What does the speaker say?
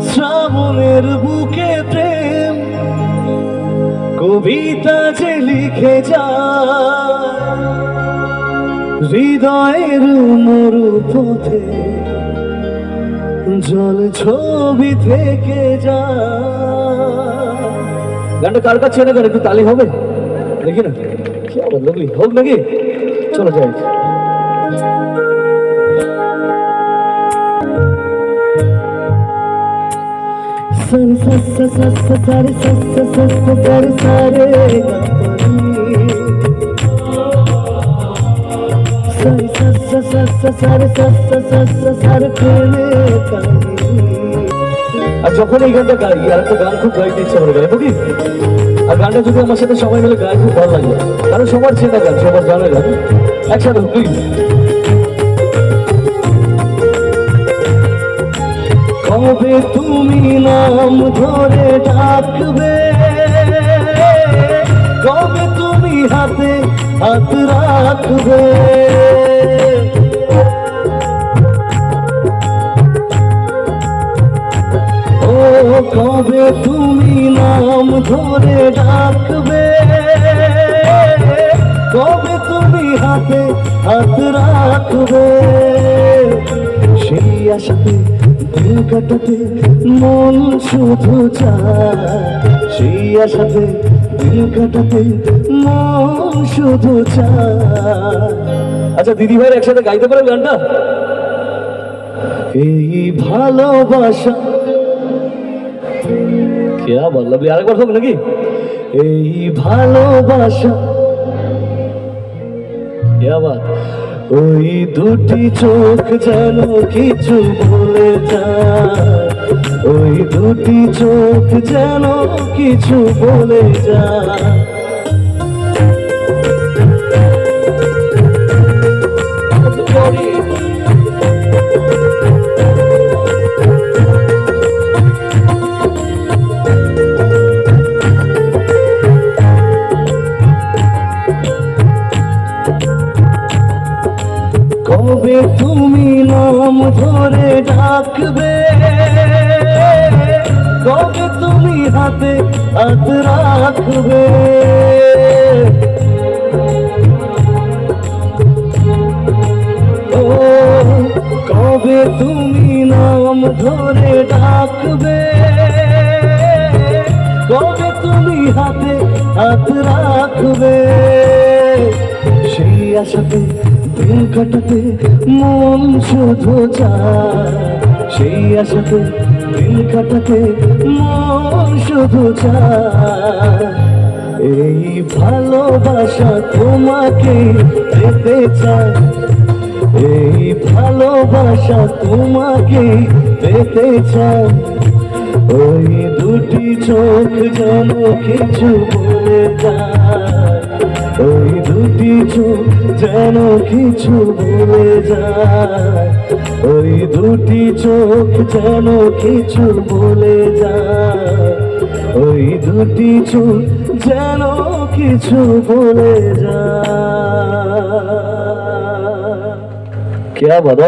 শ্রাবণের বুকে প্রেম কবিতা যে লিখে যায় হৃদয়ের মরু পথে জল ছবি থেকে যায়। গানটা কার কাছে চেনে গান একটু তালি হবে দেখি না কি আবার লাগলি হোক নাকি চলো যাই। सारे सस्ता सस्ता सारे सस्ता सस्ता सारे सारे सारे सस्ता सस्ता सारे सस्ता सस्ता सारे प्रेमे আর যখন এই গানটা গাই আর একটা গান খুব গাইতে ইচ্ছা করে গাই বুঝি। আর গানটা যদি আমার সাথে সবাই মিলে গাই খুব ভালো লাগে, কারণ সবার চেনা গান সবার জানা গান। একসাথে প্লিজ। কবে তুমি নাম ধরে ডাকবে, কবে তুমি হাতে হাত রাখবে, ও কবে তুমি নাম ধরে ডাকবে, কবে তুমি হাতে হাত রাখবে, সেই আশাতে দিন কাটাতে মন শুধু চায়, সেই আশাতে দিন কাটাতে মন শুধু চায়। আচ্ছা দিদি ভাইয়ের একসাথে গাইতে পারে গানটা? এই ভালোবাসা क्या বললাম আরেকবার হোক নাকি? এই ভালোবাসা क्या बात। ওই দুটি চোখ যেন কিছু বলে যায়, ওই দুটি চোখ যেন কিছু বলে যায়। কবে তুমি নাম ধরে ডাকবে, কবে তুমি হাতে হাত রাখবে, ও কবে তুমি নাম ধরে ডাকবে, কবে তুমি হাতে হাত রাখবে, সেই আশাতে দিন কাটাতে মন শুধু চায়, সেই আশাতে দিন কাটাতে মন শুধু চায়। এই ভালোবাসা তোমাকে পেতে চায়, এই ভালোবাসা তোমাকে পেতে চায়, ওই দুটি চোখ যেন কিছু বলে যায়, ওই দুটি চোখ যেন কিছু বলে যায়, ওই দুটি চোখ যেন কিছু বলে যায়, ওই দুটি চোখ যেন কিছু বলে যায়। क्या बता